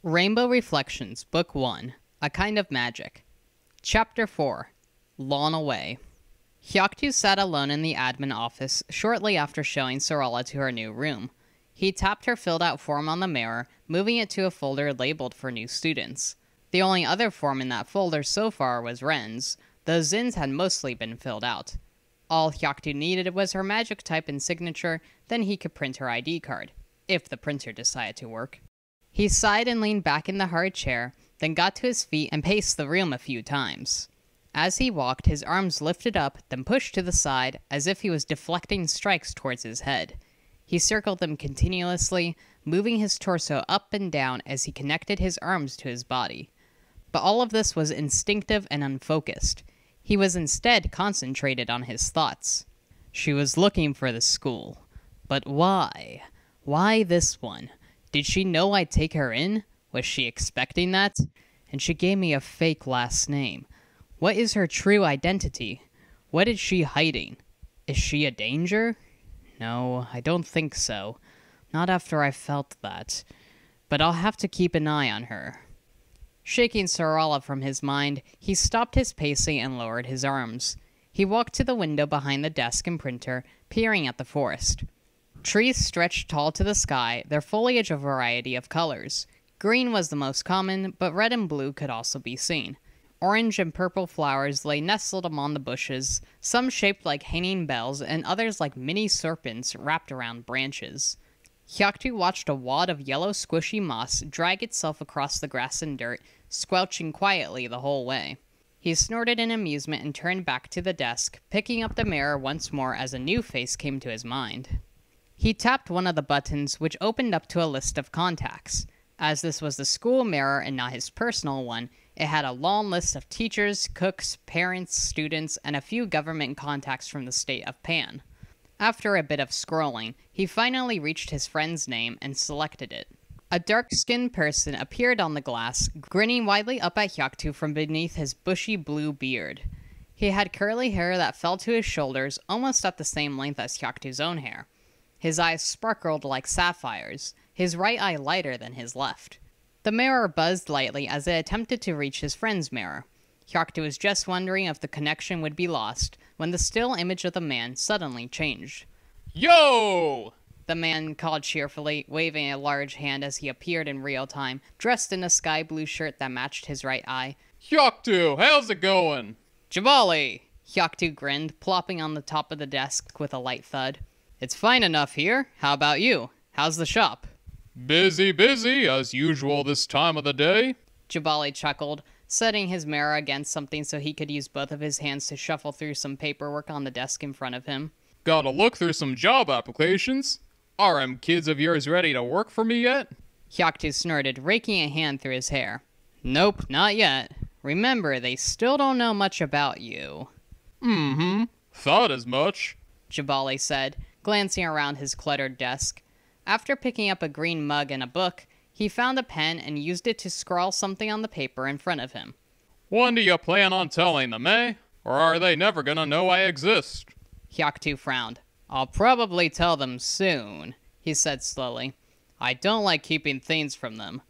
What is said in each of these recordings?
Rainbow Reflections, Book 1, A Kind of Magic. Chapter 4, Lawn Away. Ak-tu sat alone in the admin office shortly after showing Sarala to her new room. He tapped her filled-out form on the mirror, moving it to a folder labeled for new students. The only other form in that folder so far was Ren's, though Zin's had mostly been filled out. All Ak-tu needed was her magic type and signature, then he could print her ID card, if the printer decided to work. He sighed and leaned back in the hard chair, then got to his feet and paced the room a few times. As he walked, his arms lifted up, then pushed to the side, as if he was deflecting strikes towards his head. He circled them continuously, moving his torso up and down as he connected his arms to his body. But all of this was instinctive and unfocused. He was instead concentrated on his thoughts. She was looking for the school. But why? Why this one? Did she know I'd take her in? Was she expecting that? And she gave me a fake last name. What is her true identity? What is she hiding? Is she a danger? No, I don't think so. Not after I felt that. But I'll have to keep an eye on her. Shaking Sarala from his mind, he stopped his pacing and lowered his arms. He walked to the window behind the desk and printer, peering at the forest. Trees stretched tall to the sky, their foliage a variety of colors. Green was the most common, but red and blue could also be seen. Orange and purple flowers lay nestled among the bushes, some shaped like hanging bells and others like mini serpents wrapped around branches. Ak-tu watched a wad of yellow squishy moss drag itself across the grass and dirt, squelching quietly the whole way. He snorted in amusement and turned back to the desk, picking up the mirror once more as a new face came to his mind. He tapped one of the buttons, which opened up to a list of contacts. As this was the school mirror and not his personal one, it had a long list of teachers, cooks, parents, students, and a few government contacts from the state of Pan. After a bit of scrolling, he finally reached his friend's name and selected it. A dark-skinned person appeared on the glass, grinning widely up at Ak-tu from beneath his bushy blue beard. He had curly hair that fell to his shoulders, almost at the same length as Ak-tu's own hair. His eyes sparkled like sapphires, his right eye lighter than his left. The mirror buzzed lightly as it attempted to reach his friend's mirror. Ak-tu was just wondering if the connection would be lost when the still image of the man suddenly changed. Yo! The man called cheerfully, waving a large hand as he appeared in real time, dressed in a sky blue shirt that matched his right eye. Ak-tu, how's it going? Jabali! Ak-tu grinned, plopping on the top of the desk with a light thud. It's fine enough here. How about you? How's the shop? Busy, as usual this time of the day. Jabali chuckled, setting his mirror against something so he could use both of his hands to shuffle through some paperwork on the desk in front of him. Gotta look through some job applications. Are them kids of yours ready to work for me yet? Ak-tu snorted, raking a hand through his hair. Nope, not yet. Remember, they still don't know much about you. Thought as much, Jabali said, glancing around his cluttered desk. After picking up a green mug and a book, he found a pen and used it to scrawl something on the paper in front of him. When do you plan on telling them, eh? Or are they never gonna know I exist? Ak-tu frowned. I'll probably tell them soon, he said slowly. I don't like keeping things from them.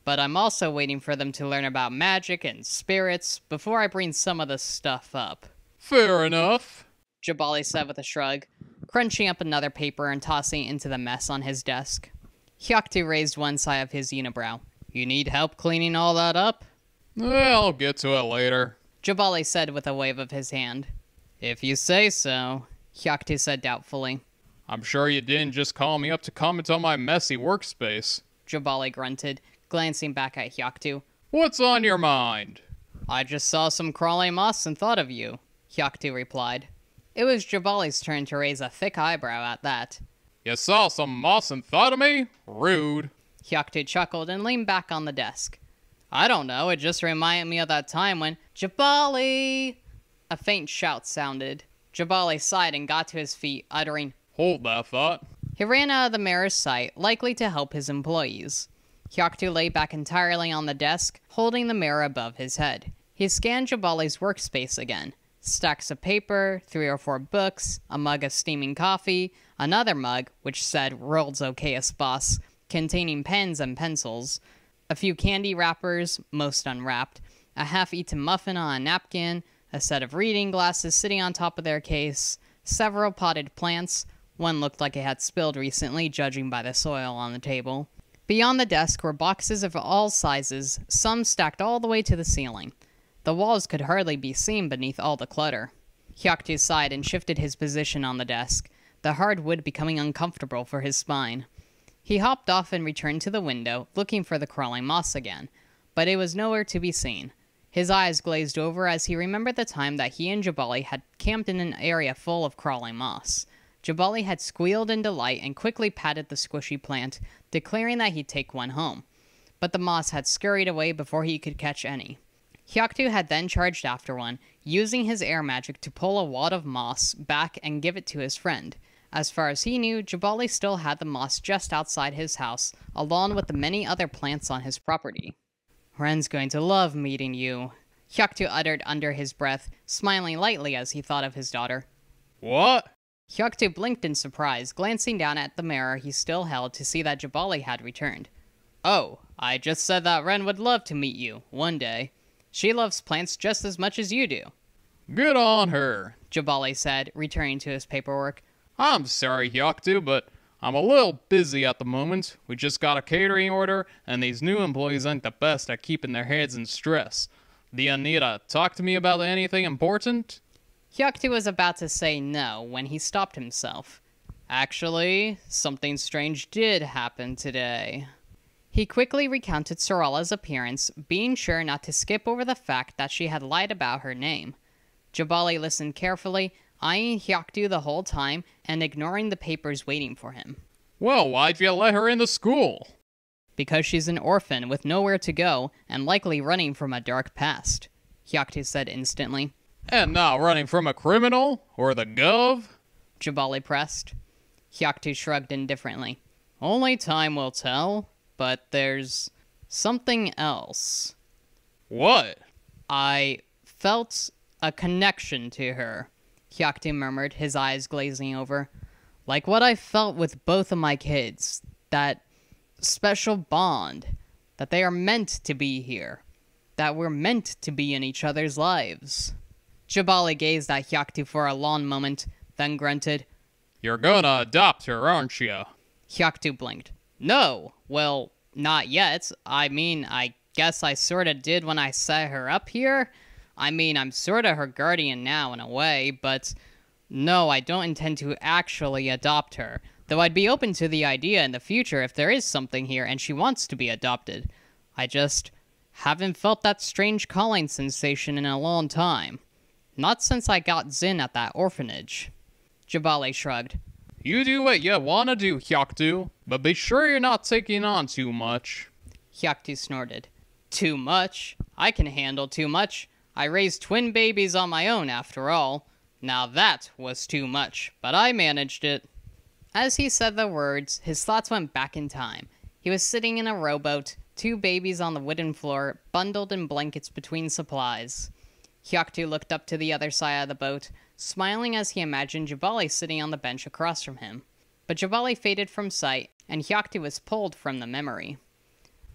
But I'm also waiting for them to learn about magic and spirits before I bring some of this stuff up. Fair enough, Jabali said with a shrug, crunching up another paper and tossing it into the mess on his desk. Ak-tu raised one side of his unibrow. You need help cleaning all that up? I'll get to it later, Jabali said with a wave of his hand. If you say so, Ak-tu said doubtfully. I'm sure you didn't just call me up to comment on my messy workspace, Jabali grunted, glancing back at Ak-tu. What's on your mind? I just saw some crawling moss and thought of you, Ak-tu replied. It was Jabali's turn to raise a thick eyebrow at that. You saw some moss and thought of me? Rude. Ak-tu chuckled and leaned back on the desk. I don't know, it just reminded me of that time when Jabali! A faint shout sounded. Jabali sighed and got to his feet, uttering, Hold that thought. He ran out of the mirror's sight, likely to help his employees. Ak-tu lay back entirely on the desk, holding the mirror above his head. He scanned Jabali's workspace again. Stacks of paper, 3 or 4 books, a mug of steaming coffee, another mug, which said World's Okayest Boss, containing pens and pencils. A few candy wrappers, most unwrapped, a half-eaten muffin on a napkin, a set of reading glasses sitting on top of their case, several potted plants. One looked like it had spilled recently, judging by the soil on the table. Beyond the desk were boxes of all sizes, some stacked all the way to the ceiling. The walls could hardly be seen beneath all the clutter. Ak-tu sighed and shifted his position on the desk, the hard wood becoming uncomfortable for his spine. He hopped off and returned to the window, looking for the crawling moss again, but it was nowhere to be seen. His eyes glazed over as he remembered the time that he and Jabali had camped in an area full of crawling moss. Jabali had squealed in delight and quickly patted the squishy plant, declaring that he'd take one home. But the moss had scurried away before he could catch any. Ak-tu had then charged after one, using his air magic to pull a wad of moss back and give it to his friend. As far as he knew, Jabali still had the moss just outside his house, along with the many other plants on his property. "Ren's going to love meeting you," Ak-tu uttered under his breath, smiling lightly as he thought of his daughter. What? Ak-tu blinked in surprise, glancing down at the mirror he still held to see that Jabali had returned. "Oh, I just said that Ren would love to meet you, one day. She loves plants just as much as you do." Good on her, Jabali said, returning to his paperwork. I'm sorry, Ak-tu, but I'm a little busy at the moment. We just got a catering order, and these new employees ain't the best at keeping their heads in stress. Do you need to talk to me about anything important? Ak-tu was about to say no when he stopped himself. Actually, something strange did happen today. He quickly recounted Sarala's appearance, being sure not to skip over the fact that she had lied about her name. Jabali listened carefully, eyeing Ak-tu the whole time and ignoring the papers waiting for him. Well, why'd you let her into school? Because she's an orphan with nowhere to go and likely running from a dark past, Ak-tu said instantly. And not running from a criminal? Or the gov? Jabali pressed. Ak-tu shrugged indifferently. Only time will tell, but there's something else. What? I felt a connection to her, Ak-tu murmured, his eyes glazing over. Like what I felt with both of my kids. That special bond. That they are meant to be here. That we're meant to be in each other's lives. Jabali gazed at Ak-tu for a long moment, then grunted. You're gonna adopt her, aren't you? Ak-tu blinked. No, well, not yet. I mean, I guess I sorta did when I set her up here. I mean, I'm sorta her guardian now in a way, but no, I don't intend to actually adopt her. Though I'd be open to the idea in the future if there is something here and she wants to be adopted. I just haven't felt that strange calling sensation in a long time. Not since I got Zin at that orphanage. Jabali shrugged. You do what you wanna do, Ak-tu, but be sure you're not taking on too much. Ak-tu snorted. Too much? I can handle too much. I raised twin babies on my own, after all. Now that was too much, but I managed it. As he said the words, his thoughts went back in time. He was sitting in a rowboat, two babies on the wooden floor, bundled in blankets between supplies. Ak-tu looked up to the other side of the boat, smiling as he imagined Jabali sitting on the bench across from him. But Jabali faded from sight, and Ak-tu was pulled from the memory.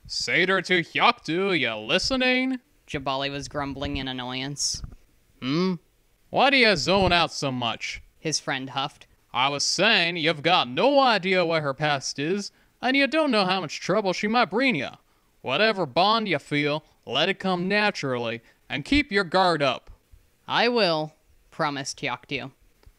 Satyr to Ak-tu, you listening? Jabali was grumbling in annoyance. Why do you zone out so much? His friend huffed. I was saying you've got no idea what her past is, and you don't know how much trouble she might bring you. Whatever bond you feel, let it come naturally, and keep your guard up. I will, promised Ak-tu.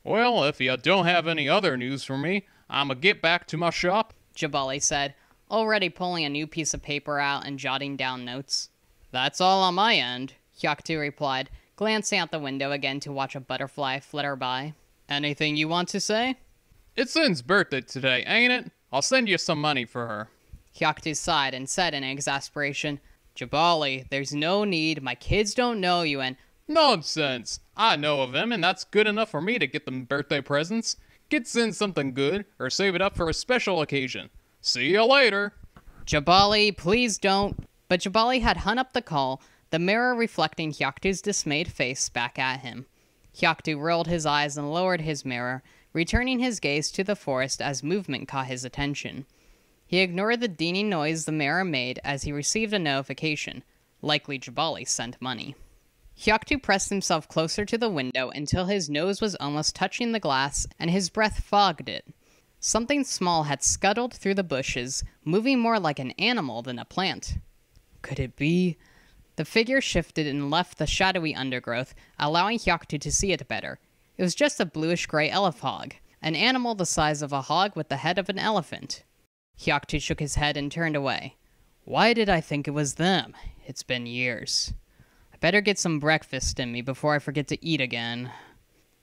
Well, if you don't have any other news for me, I'ma get back to my shop, Jabali said, already pulling a new piece of paper out and jotting down notes. That's all on my end, Ak-tu replied, glancing out the window again to watch a butterfly flitter by. Anything you want to say? It's Zin's birthday today, ain't it? I'll send you some money for her. Ak-tu sighed and said in exasperation, Jabali, there's no need, my kids don't know you and... Nonsense! I know of him, and that's good enough for me to get them birthday presents. Get Zin something good, or save it up for a special occasion. See you later! Jabali, please don't... But Jabali had hung up the call, the mirror reflecting Ak-tu's dismayed face back at him. Ak-tu rolled his eyes and lowered his mirror, returning his gaze to the forest as movement caught his attention. He ignored the dinging noise the mirror made as he received a notification. Likely Jabali sent money. Ak-tu pressed himself closer to the window until his nose was almost touching the glass and his breath fogged it. Something small had scuttled through the bushes, moving more like an animal than a plant. Could it be? The figure shifted and left the shadowy undergrowth, allowing Ak-tu to see it better. It was just a bluish-gray elephog, an animal the size of a hog with the head of an elephant. Ak-tu shook his head and turned away. Why did I think it was them? It's been years. I better get some breakfast in me before I forget to eat again.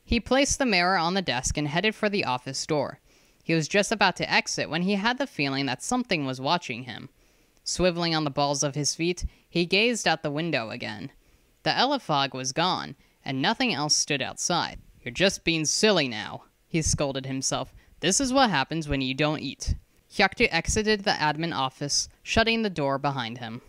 He placed the mirror on the desk and headed for the office door. He was just about to exit when he had the feeling that something was watching him. Swiveling on the balls of his feet, he gazed out the window again. The elephog was gone, and nothing else stood outside. You're just being silly now, he scolded himself. This is what happens when you don't eat. Ak-tu exited the admin office, shutting the door behind him.